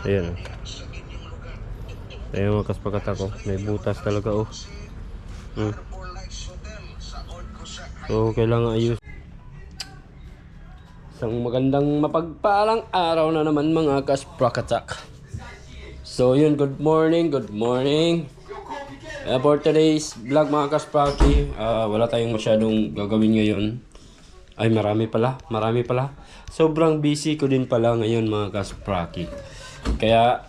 Ayan. Ayan mga kaspakata ko. May butas talaga oh. So kailangan ayus. Isang magandang mapagpalang araw na naman mga kaspakatak. So yun, good morning, good morning. For today's vlog mga kaspaki, wala tayong masyadong gagawin ngayon. Ay marami pala. Sobrang busy ko din pala ngayon mga kaspaki. Kaya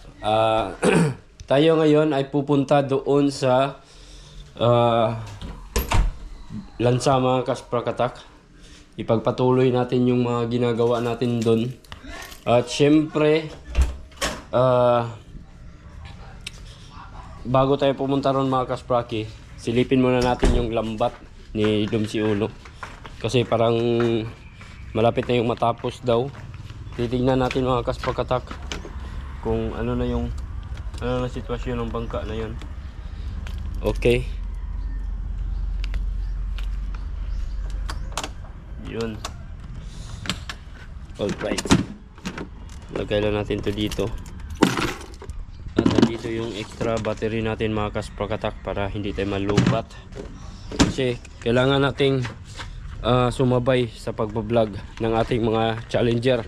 tayo ngayon ay pupunta doon sa Lansa mga kaspakatak. Ipagpatuloy natin yung mga ginagawa natin doon. At syempre bago tayo pumunta ron mga kaspraki, silipin muna natin yung lambat ni Dumsi Ulo. Kasi parang malapit na yung matapos daw. Titignan natin mga kaspakatak kung ano na sitwasyon ng bangka na yun. Okay. Yun. Alright. Lagay lang natin to dito. At nandito yung extra battery natin mga kaspakatak para hindi tayo malubat. Kasi kailangan nating sumabay sa pagbablog ng ating mga challenger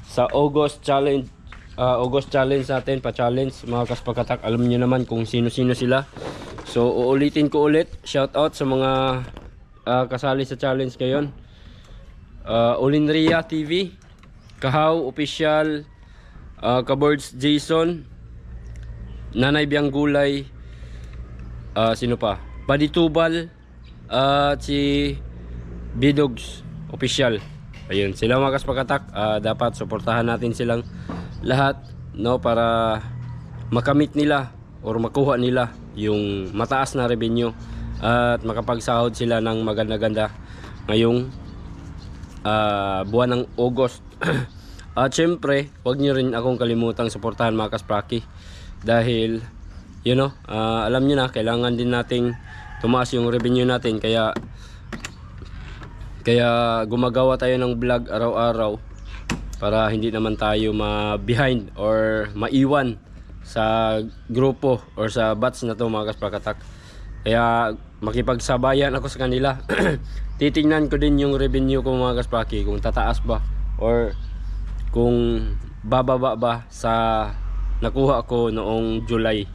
sa August challenge. August challenge natin, pa-challenge mga kaspakatak. Alam niyo naman kung sino-sino sila. So uulitin ko ulit, shout out sa mga kasali sa challenge ngayon. Olinria TV, Kahaw Official, Kabords Jason, Nanay Biang Gulay, sino pa? Paditubal, at si Bidogs Official. Ayun, sila mga kaspakatak. Dapat suportahan natin silang lahat, no, para makamit nila or makuha nila yung mataas na revenue at makapagsahod sila ng maganda-ganda ngayong buwan ng August. At syempre, huwag niyo rin akong kalimutang suportahan mga kaspraki dahil alam niyo na, kailangan din nating tumaas yung revenue natin, kaya gumagawa tayo ng vlog araw-araw para hindi naman tayo ma-behind or maiwan sa grupo or sa batch na to mga kaspakatak. Kaya makipagsabayan ako sa kanila. Titingnan ko din yung revenue ko mga kaspaki, kung tataas ba or kung bababa ba sa nakuha ko noong July.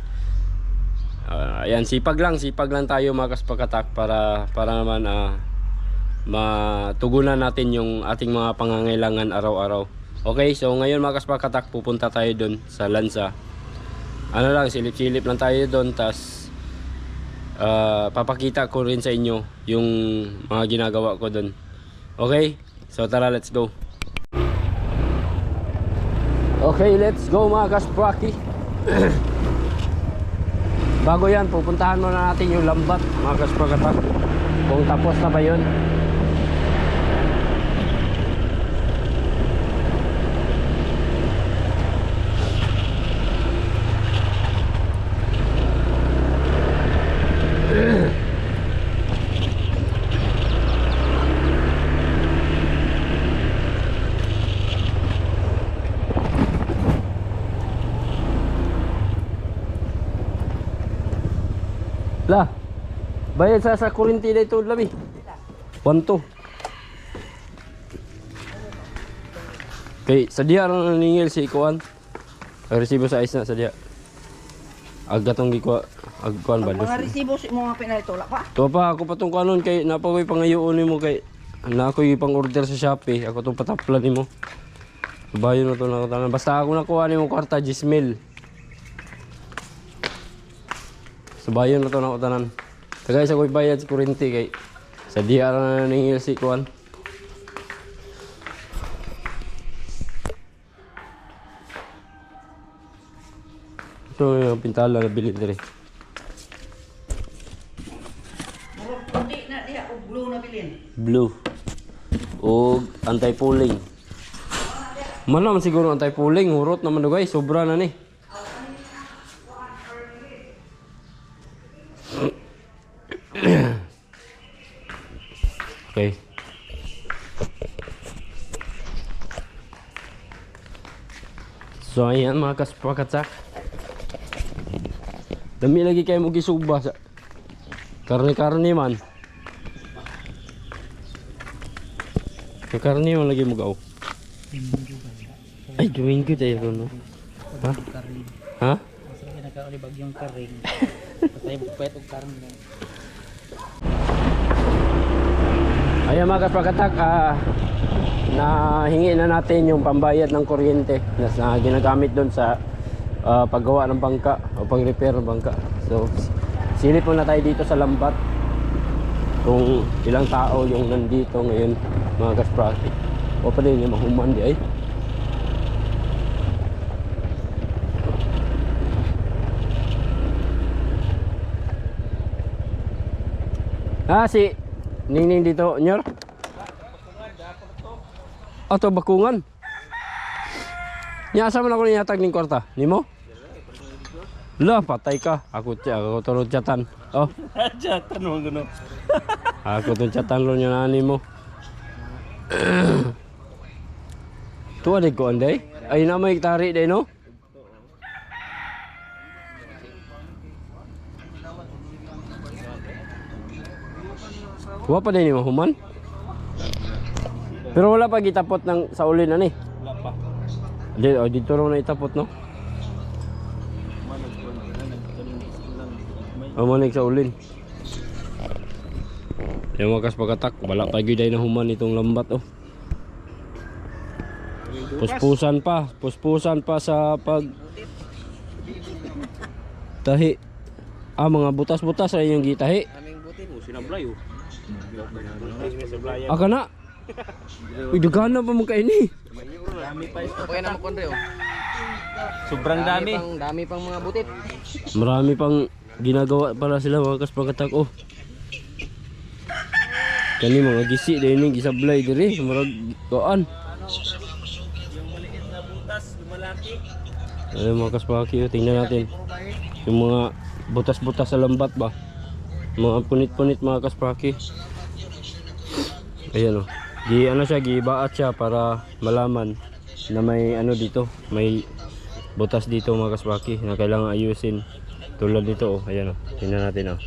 Ayan, sipag lang tayo mga kaspakatak para naman matugunan natin yung ating mga pangangailangan araw-araw. Okay, so ngayon mga kaspakatak, pupunta tayo doon sa Lansa. Silip-silip lang tayo doon, tas papakita ko rin sa inyo yung mga ginagawa ko doon. Okay, so tara, let's go. Okay, let's go mga kaspraki. Bago yan, pupuntahan muna natin yung lambat mga kaspakatak, kung tapos na ba yun. Lah, bayad sa kurinti na ito labi. 1-2. Okay, sadya ron naningil si Ikuan. Ang resibo sa isna sadya. Agatong gikuha, agkuan ba? Mga resibo mo nga pinalitula pa. To pa ako patong kanon kay napagoy pangayoon nimo kay na ako pang order sa Shopee. Ako tong pataplan nimo. Bayon na to na tanan. Basta ako nakuha nimo kwarta 10,000. Bayon na to na utanan. Tagay sa ko'y bayad sa kurinti kay sa diya na nangingil si Kuan. Ito yung pintala na bilhin dire. Hindi na diya o blue na bilin. Blue. O anti-pulling. Man naman siguro anti-pulling. Hurot naman na guys. Sobra na ni. Okay. So So ayan mga kaspakatak. Dami lagi kayo mo gisuba sa karne-karne man. Yung karne man lagi mo gaw. Ay, Domingo tayo ron, no? Ha? Ha? Masarap yung nagkaulibag yung karing. Patay bukpet o karang na. Ayan mga kaspakatak, nahingi na natin yung pambayad ng kuryente na ginagamit doon sa paggawa ng bangka o pag-repair ng bangka. So silip muna tayo dito sa lambat kung ilang tao yung nandito ngayon mga kasprati. O pa din yung mahuman di ay. Si Ningning dito, Nyor? Ato bakungan. Nya asa man ako niyatag ning kwarta? Nimo? La, patay ka. Ako turod chatan. Oh, Jatan mo gano. ako turod chatan lo nya nani mo. Tuwa di ko anday. Ay na may tari day no? Wa pa din ni mahuman. Pero wala pa gitapot ng sa ulin ani. Wala pa. Dito raw na itapot no. Amanig sa ulin. Yung mga kaspakatak, wala pa gyud ay nahuman itong lambat oh. Puspusan pa sa pag tahi. Mga butas-butas ay yung gitahi. Aming buti mo sinablay oh. Aka na. Uy, dugana pa mo kaini. Dami pa ito. Okay na mo konre oh. Sobrang dami. Dami pang mga butit. Marami pang ginagawa para sila mga kaspakatak oh. Kani mga gisi din gisablay diri murag kuan. Yung maliit na butas, lumalaki. Ayun mga kaspaki, tingnan natin yung mga butas-butas sa lambat ba, mga punit-punit mga kaspaki. Ayan o, gibaat siya para malaman na may ano dito, may butas dito mga kaspaki na kailangan ayusin. Tulad dito oh, ayan o, tingnan natin o.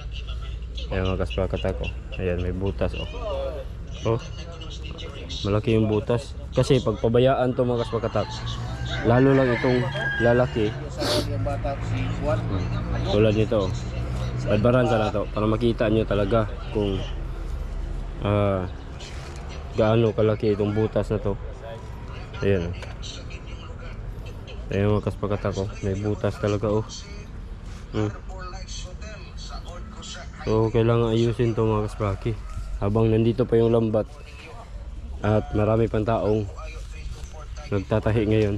Ayan mga kaspakatak o, ayan may butas o. Oh, malaki yung butas kasi pag pabayaan to mga kaspakatak, lalo lang itong lalaki. Tulad nito, badbaran sa nato para makita nyo talaga kung gaano kalaki itong butas na to. Ayan, ayan mga kaspakatak ko, may butas talaga oh. So kailangan ayusin to mga kaspaki habang nandito pa yung lambat at marami pang taong nagtatahi ngayon.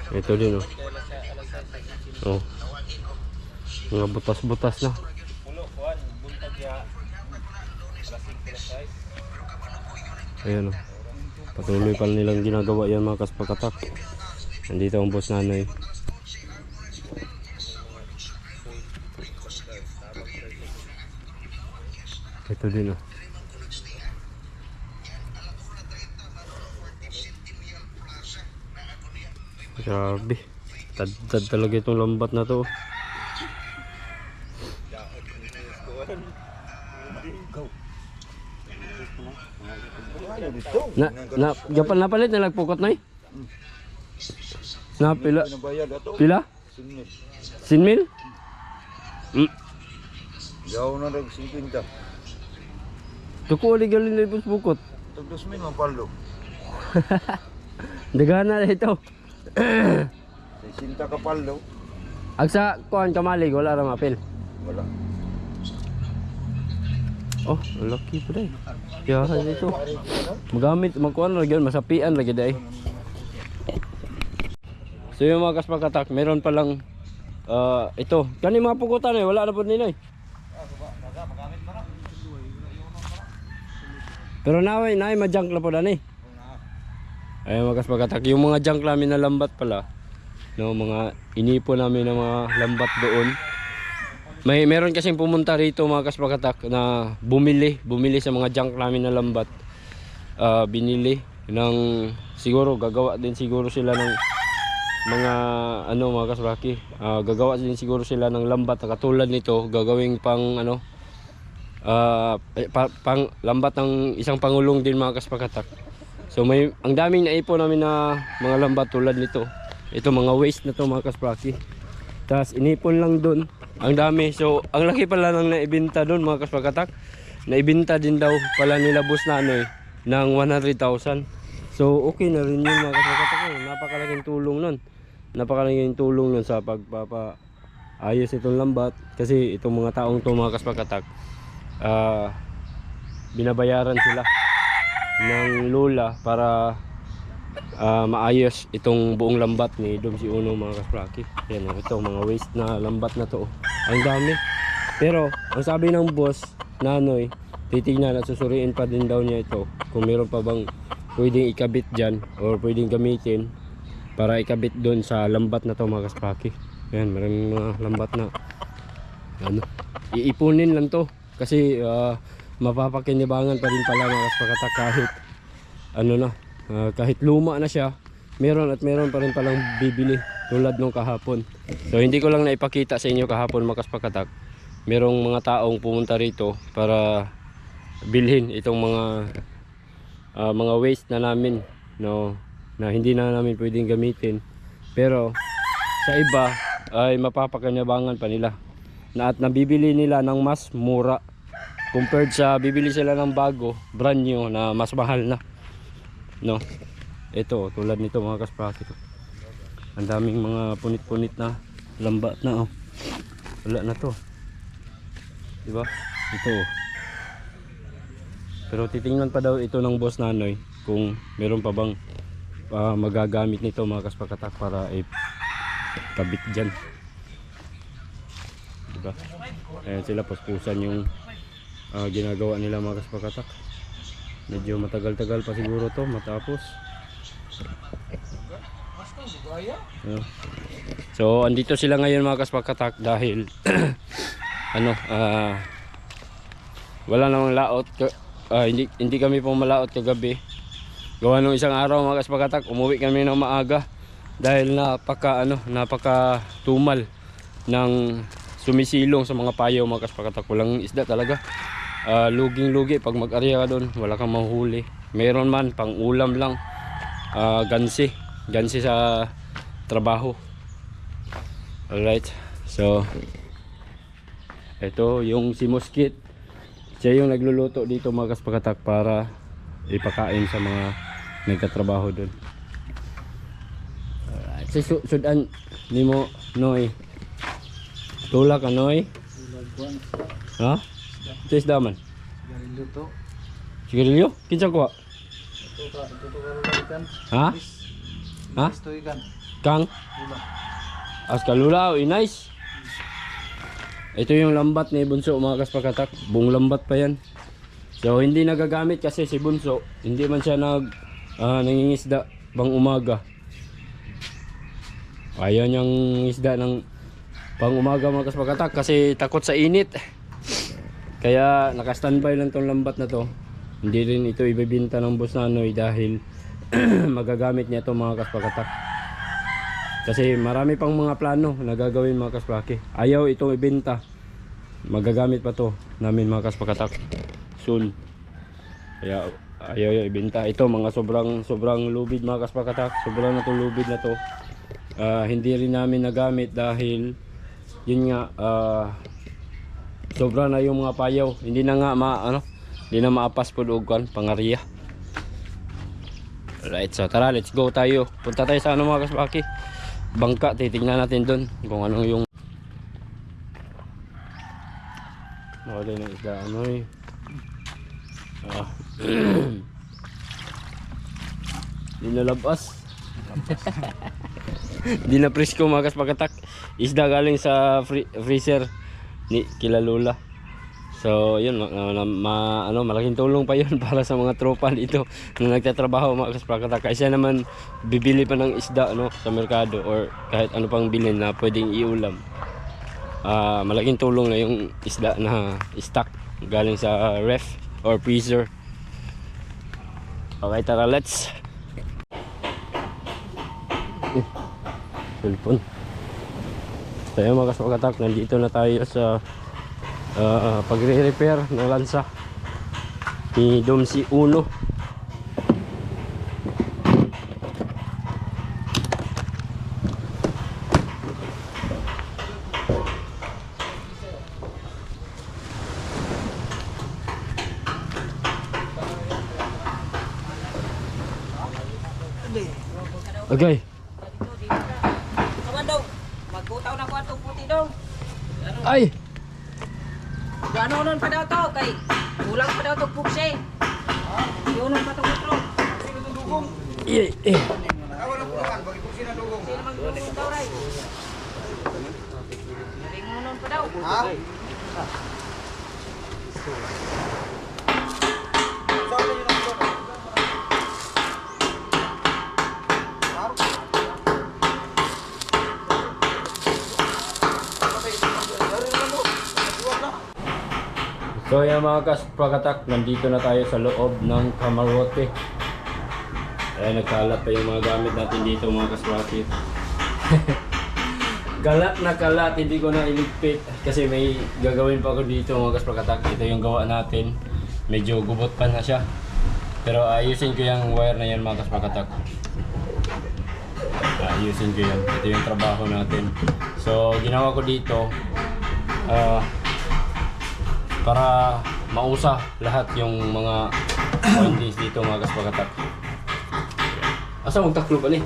Ito din oh. Oh. Mga butas-butas na. Ayan oh. Patuloy pa nilang ginagawa yan mga kaspakatak. Nandito ang boss nanay. Ito din oh. Grabe, tad talaga itong lambat na to. Gapan napalit na nagpukot na eh. Na pila? Pila? Sinmil? Jauh na rin 50. Tuko ulit galing na ipos-pukot. Tugdos min ang paldo. Dagana na ito. 60 ka paldo. Agsa kuan kamalig wala ra mapil. Wala. Oh, lucky po dai. Kaya dito. Magamit magkuan ra gyud masapian lagi dai. So yung mga kaspakatak, meron pa lang ito. Kani mga pukutan eh, wala na po nila eh. Pero naway ma-junk na po dani. Ay mga kaspakatak, yung mga junk namin na lambat pala, no, mga inipo namin ng mga lambat doon. Meron kasing pumunta rito mga kaspakatak na bumili sa mga junk namin na lambat. Binili ng siguro gagawa din siguro sila ng mga ano mga kasbraki, gagawa din siguro sila ng lambat na katulad nito, gagawing pang ano, pang lambat ng isang pangulong din mga kaspakatak. So may ang daming naipon namin na mga lambat tulad nito. Ito mga waste na to mga kasbraki. Tapos inipon lang dun, ang dami. So ang laki pala ng naibenta dun mga kaspakatak. Naibenta din daw pala nila boss na ano ng 100,000. So okay na rin yun mga kaspakatak. Napakalaking tulong nun. Napakalaking tulong nun sa pagpapaayos itong lambat. Kasi itong mga taong to mga kaspakatak, binabayaran sila ng lola para maayos itong buong lambat ni Dom si Uno mga kaspraki. Yan, ito mga waste na lambat na to. Ang dami. Pero ang sabi ng boss Nanoy, titignan at susuriin pa din daw niya ito kung meron pa bang pwedeng ikabit dyan or pwedeng gamitin para ikabit doon sa lambat na to mga kaspraki. Yan, maraming mga lambat na ano, iipunin lang to kasi mapapakinabangan pa rin pala mga kaspakatak kahit ano na, kahit luma na siya, meron pa rin palang bibili tulad nung kahapon. So hindi ko lang naipakita sa inyo kahapon mga kaspakatak. Merong mga taong pumunta rito para bilhin itong mga waste na namin, no, na hindi na namin pwedeng gamitin. Pero sa iba ay mapapakinabangan pa nila na at nabibili nila ng mas mura compared sa bibili sila ng bago, brand new na mas mahal na, no. Ito tulad nito mga kaspraki, ang daming mga punit-punit na lambat na, oh. Wala na to, diba? Ito, pero titingnan pa daw ito ng boss Nanoy kung meron pa bang magagamit nito mga kaspakatak para kabit dyan, diba? Ayan sila, puspusan yung ginagawa nila mga kaspakatak. Medyo matagal-tagal pa siguro to matapos. So andito sila ngayon mga kaspakatak dahil ano, wala namang laot, hindi kami pumalaot kagabi. Gawa nung isang araw mga kaspakatak, umuwi kami ng maaga dahil napaka tumal ng sumisilong sa mga payaw mga kaspakatak. Walang isda talaga, luging-lugi pag mag-area ka doon, wala kang mahuhuli. Meron man pang ulam lang, gansi sa trabaho. Alright, so ito yung si Muskit, siya yung nagluluto dito mga kaspakatak para ipakain sa mga nagtatrabaho doon. Alright, si sudan ni mo Noy, tulak ka Noy, ha? Sis daman sigarilyo kinsa ko ha? Ha? Kang askalula, nice. Ito yung lambat ni Bunso mga kaspakatak, buong lambat pa yan. So hindi nagagamit kasi si Bunso, hindi man siya nangingisda bang umaga. Ayaw niyang isda ng pang umaga mga kaspakatak kasi takot sa init. Kaya naka-standby lang tong lambat na to. Hindi rin ito ibebenta ng boss Nanoy dahil magagamit niya ito mga kaspakatak. Kasi marami pang mga plano na gagawin mga kaspaki. Ayaw itong ibenta, magagamit pa to namin mga kaspakatak soon. Kaya ayaw ibenta ito, mga sobrang lubid mga kaspakatak. Sobrang na to lubid na to. Hindi rin namin nagamit dahil yun nga, sobra na yung mga payaw. Hindi na nga hindi na maapas po doon pangarya. Alright, so tara, let's go tayo. Punta tayo sa mga kaspaki, bangka. Titignan natin doon kung anong yung nawala ng isda di nalabas. Di na presko mga kaspakatak, isda galing sa freezer ni Kilalula. So yun, malaking tulong pa yun para sa mga tropa dito na nagtatrabaho mga kaspakatak. Kasi naman bibili pa ng isda sa merkado or kahit ano pang bilhin na pwedeng iulam. Malaking tulong na yung isda na stock galing sa ref or freezer. Okay, tara, let's cellphone. So yun mga kaswakatak, nandito na tayo sa pagre-repair ng lansa ni Domsi Uno. Okay. Kaman daw. Magkutaw na ko atong puti daw. Ay! Gano nun pa daw to kay kulang pa daw to puksi. Yun pa to metro. Eh. Sino magdugong daw ray? Naringunon pa daw. Ha? So yan mga kaspakatak, nandito na tayo sa loob ng kamarote. Ayan, nagkalat pa yung mga gamit natin dito mga kaswakit. Kalat na kalat, hindi ko na iligpit kasi may gagawin pa ako dito mga kaspakatak. Ito yung gawa natin, medyo gubot pa na siya. Pero ayusin ko yung wire na yan mga kaspakatak. Ayusin ko yan, ito yung trabaho natin. So ginawa ko dito, para mausa lahat yung mga pointings dito mga kaspakatak. Asa magtaklo ba ni?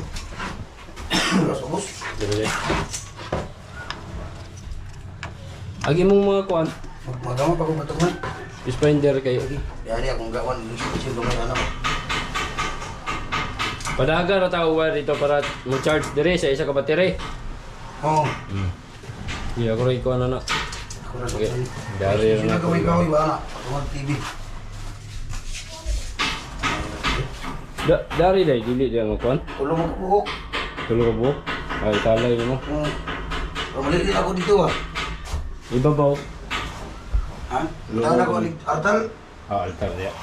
Dili. Agi mong mga kuan. Magama pa ko batuman. Spender kayo. Yari akong gawan sino may anak. Padaga na tao wire dito para mo charge dire sa isa ka battery. Oh. Di ako rin kuan na. Okay. Dari na ako. Gawin ba anak? Patuman TV. Dari dai dili dia mo kuan. Tulong mo buhok. Tulo ka buhok. Ay talay mo. Malili ako dito ah. Ibabaw. Ha? Tawag ako artal. Altar dia.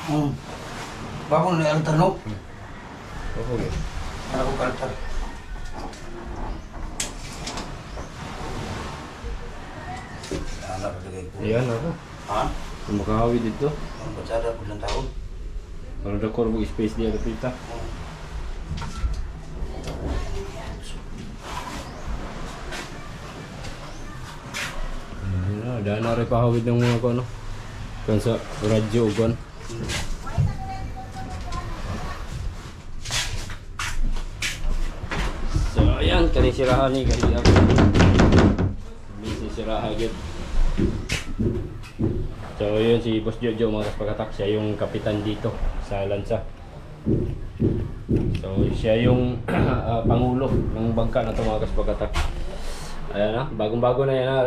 Bago na artal no? Okay. Ako artal. Anak ko dito. Iyan ako. Ha? Makahawi dito. Ang batsada ko lang taon. Para dakor mo space dia kapita. Dahil na rin pahawid ng mga ano kan sa radyo ugon. So ayan, kani sirahan ni kani ako. Busy sirahan yun. So yun si Boss Jojo mga kaspakatak, siya yung kapitan dito sa lansa. So siya yung pangulo ng bangka na ito mga kaspakatak. Ayan na, bagong-bago na yan na,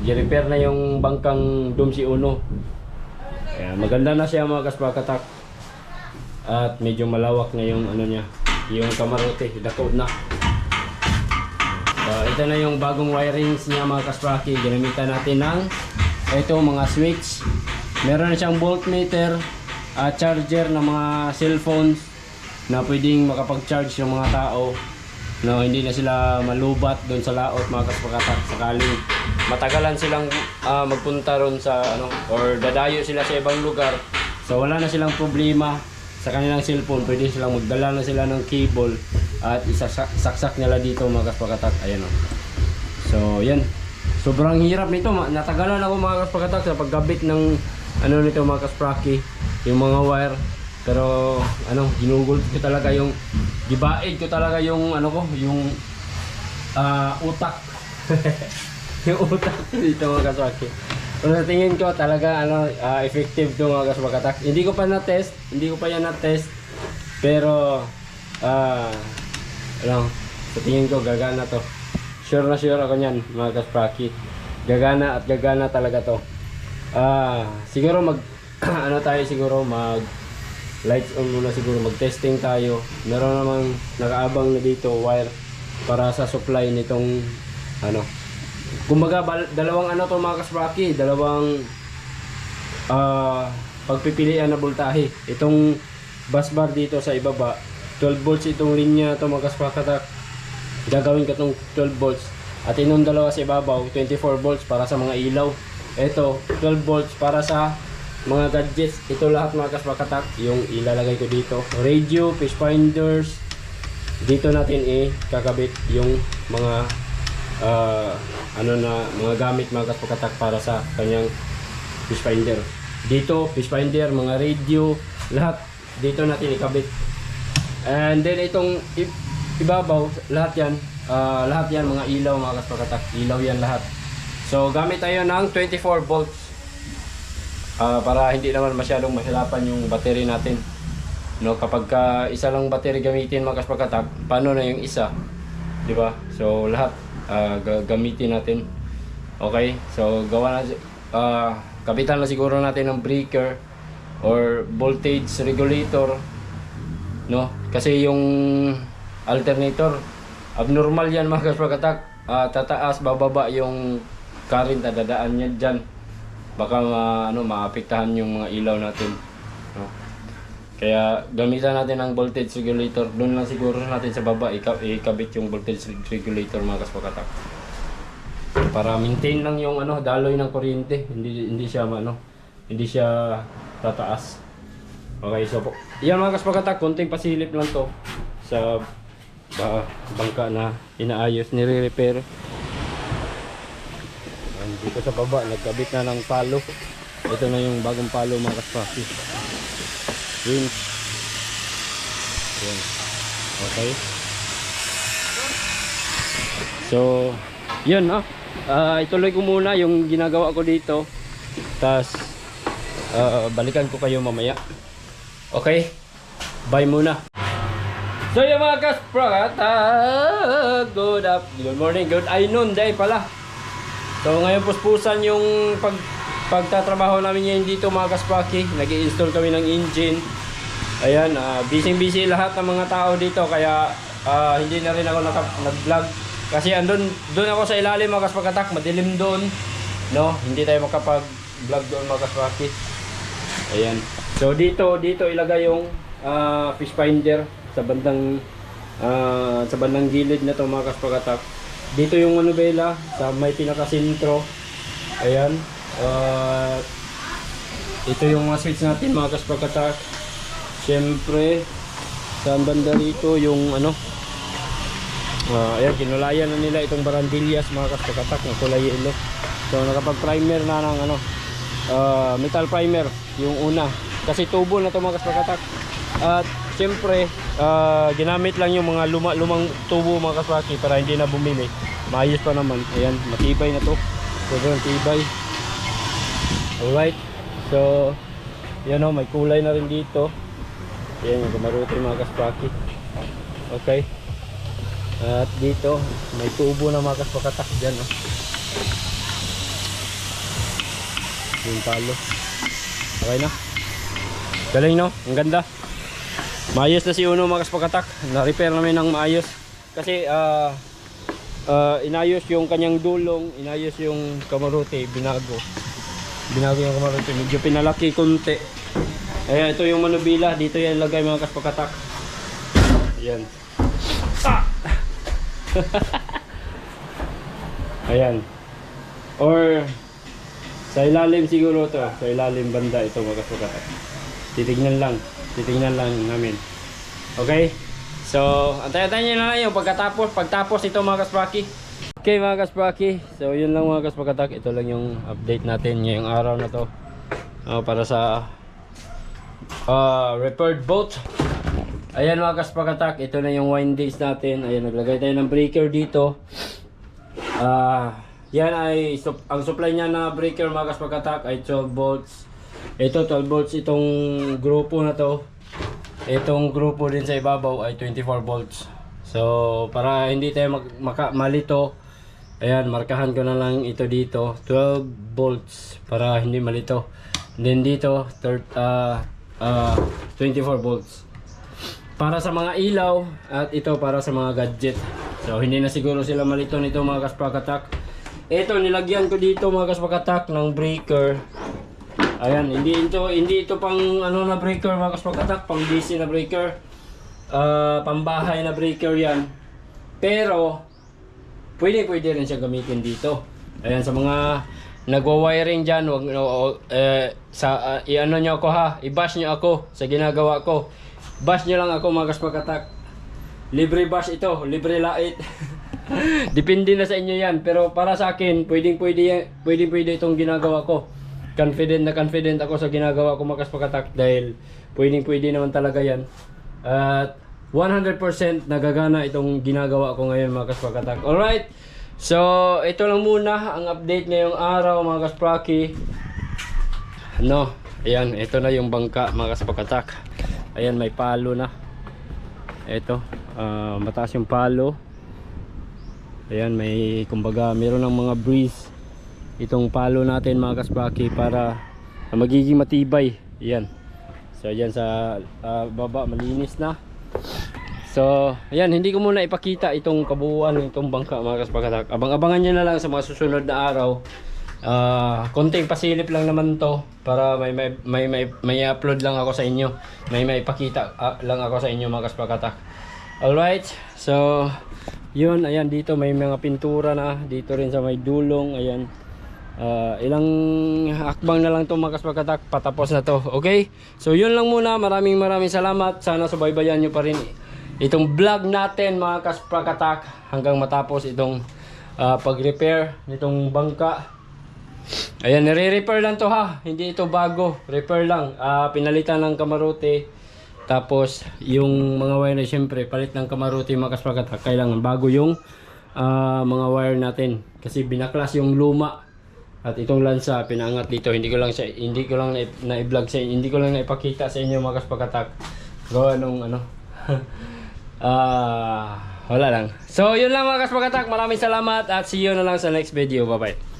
i-repair na yung bangkang Domsi Uno. Ayan, maganda na siya mga kaspakatak. At medyo malawak na yung ano niya, yung kamarote, dako na. So ito na yung bagong wirings niya mga kaspaki. Ginamitan natin ng ito mga switch. Meron na siyang voltmeter, charger ng mga cellphones na pwedeng makapag-charge ng mga tao. No, hindi na sila malubat doon sa laot mga kaspakatak sakaling matagalan silang magpunta ron sa ano or dadayo sila sa ibang lugar. So wala na silang problema sa kanilang cellphone, pwede silang magdala na sila ng cable at isasaksak nila dito mga kaspakatak. Ayan o. So yan, sobrang hirap nito, natagalan ako mga kaspakatak sa paggabit ng ano nito mga kaspraki, yung mga wire. Pero ano, ginugol ko talaga yung gibaid ko talaga yung ano ko, yung utak. Yung utak dito mga kaswaki. Pero sa tingin ko talaga ano, effective to mga kaswakatak. Hindi ko pa na-test, hindi ko pa yan na-test. Pero ano, sa tingin ko gagana to. Sure na sure ako niyan mga kaswaki. Gagana at gagana talaga to. Siguro mag ano tayo siguro mag lights on muna siguro, mag-testing tayo. Meron namang nakaabang na dito wire para sa supply nitong ano. Kumbaga dalawang ano to mga kasbraki, dalawang pagpipilian na voltahe. Itong bus bar dito sa ibaba, 12 volts itong linya to mga kasbrakatak. gagawin ko tong 12 volts. At inong dalawa sa ibabaw, 24 volts para sa mga ilaw. Ito, 12 volts para sa mga gadgets. Ito lahat mga kaspakatak, yung ilalagay ko dito. Radio, fish finders. Dito natin kakabit yung mga mga gamit mga kaspakatak para sa kanyang fish finder. Dito, fish finder, mga radio, lahat dito natin ikabit. And then itong ibabaw, lahat yan mga ilaw mga kaspakatak. Ilaw yan lahat. So gamit tayo ng 24 volts para hindi naman masyadong mahirapan yung battery natin. No, kapag isa lang battery gamitin mga kaspakatak, paano na yung isa? 'Di ba? So lahat gamitin natin. Okay? So gawa na kapitan na siguro natin ng breaker or voltage regulator. No? Kasi yung alternator abnormal yan mga kaspakatak. Tataas, bababa yung current na dadaan niya dyan. Baka maapektahan yung mga ilaw natin. No? Kaya gamitan natin ang voltage regulator. Doon lang siguro natin sa baba ikabit yung voltage regulator mga kaspakatak. Para maintain lang yung daloy ng kuryente. Hindi siya tataas. Okay, so yan mga kaspakatak, konting pasilip lang to sa bangka na inaayos, nire-repair. Dito sa baba, nagkabit na ng palo. Ito na yung bagong palo mga kaspaki. Yun. Yan. Okay. So, yun ituloy ko muna yung ginagawa ko dito. Tapos, balikan ko kayo mamaya. Okay? Bye muna. So yung mga kaspakatak, good morning, good afternoon day pala. So ngayon puspusan yung pagtatrabaho namin ngayon dito mga kaspaki. Nag-i-install kami ng engine. Ayan, busy lahat ng mga tao dito. Kaya hindi na rin ako nag-vlog. Kasi doon ako sa ilalim mga kaspakatak. Madilim doon, no? Hindi tayo makapag-vlog doon mga kaspaki. Ayan. So dito ilagay yung fish finder sa bandang gilid na to mga kaspakatak. Dito yung manubela sa may pinakasentro. Ayan. Ito yung mga switch natin mga kaspakatak. Siyempre sa banda rito yung ayan, kinulayan na nila itong barandillas mga kaspakatak na kulay yellow. So nakapag primer na ng metal primer yung una. Kasi tubo na to mga kaspakatak. At siyempre ginamit lang yung mga lumang tubo mga kaspaki para hindi na bumili. Maayos pa naman. Ayan, matibay na to. Sobrang tibay. Alright. So yan may kulay na rin dito. Ayan yung kamaruti mga kaspaki. Okay. At dito may tubo na mga kaspakatak dyan yung palo. Okay na. Galing no? Ang ganda. Maayos na si Uno mga kaspakatak. Na-repair namin ng maayos. Kasi inayos yung kanyang dulong, inayos yung kamarote, binago yung kamarote, medyo pinalaki konti. Ayan, ito yung manubila, dito yan ilagay mga kaspakatak. Ayan. Ayan. Or sa ilalim siguro to, sa ilalim banda ito mga kaspakatak. Titignan lang namin. Okay? So, antayin na lang yung pagtapos ito mga kaspaki. Okay mga kaspaki, so yun lang mga kaspakatak. Ito lang yung update natin ngayong araw na to para sa repaired boat. Ayan mga kaspakatak, ito na yung windings natin. Ayan, naglagay tayo ng breaker dito. Yan ay ang supply niya na breaker mga kaspakatak ay 12 volts. Ito 12 volts itong grupo na to. Itong grupo din sa ibabaw ay 24 volts. So para hindi tayo malito, ayan, markahan ko na lang ito dito 12 volts para hindi malito. Then dito 24 volts para sa mga ilaw, at ito para sa mga gadget. So hindi na siguro sila malito nito mga kaspakatak. Ito nilagyan ko dito mga kaspakatak ng breaker. Ayan, hindi ito pang na breaker mga kaspakatak, pang DC na breaker. Pambahay na breaker yan. Pero pwede rin siya gamitin dito. Ayan, sa mga nagwa-wiring dyan, i-ano nyo ako ha, i-bash nyo ako sa ginagawa ko. Bash nyo lang ako mga kaspakatak. Libre bash ito, libre lait. Depende na sa inyo yan. Pero para sa akin, pwede itong ginagawa ko. Confident ako sa ginagawa ko mga kaspakatak. Dahil pwede naman talaga yan. At 100% nagagana itong ginagawa ko ngayon mga kaspakatak. Alright. So, ito lang muna ang update ngayong araw mga kaspraki. Ayan, ito na yung bangka mga kaspakatak. Ayan, may palo na. Ito, mataas yung palo. Ayan, kumbaga, meron ng mga breeze itong palo natin mga kaspraki para magiging matibay. Ayan. So, ayan sa baba, malinis na. So, ayan, hindi ko muna ipakita itong kabuuan ng itong bangka mga kaspakatak. Abang-abangan nyo na lang sa mga susunod na araw. Konting pasilip lang naman to para may upload lang ako sa inyo. May ipakita lang ako sa inyo mga kaspakatak. Alright, so yun, ayan, dito may mga pintura na. Dito rin sa may dulong, ayan. Ilang hakbang na lang to mga kaspakatak, patapos na to. Okay, so yun lang muna. Maraming salamat. Sana subaybayan nyo pa rin itong vlog natin mga kaspakatak hanggang matapos itong pag-repair nitong bangka. Ayan, nire-repair lang to ha, hindi ito bago, repair lang. Pinalitan ng kamarote, tapos yung mga wire na syempre palit ng kamarote mga kaspakatak. Kailangan bago yung mga wire natin kasi binaklas yung luma. At itong lansa pinaangat dito, hindi ko lang na-i-vlog sa inyo, hindi ko lang naipakita sa inyo mga kaspakatak. Gawa nung wala lang. So yun lang mga kaspakatak, maraming salamat at see you na lang sa next video. Bye bye.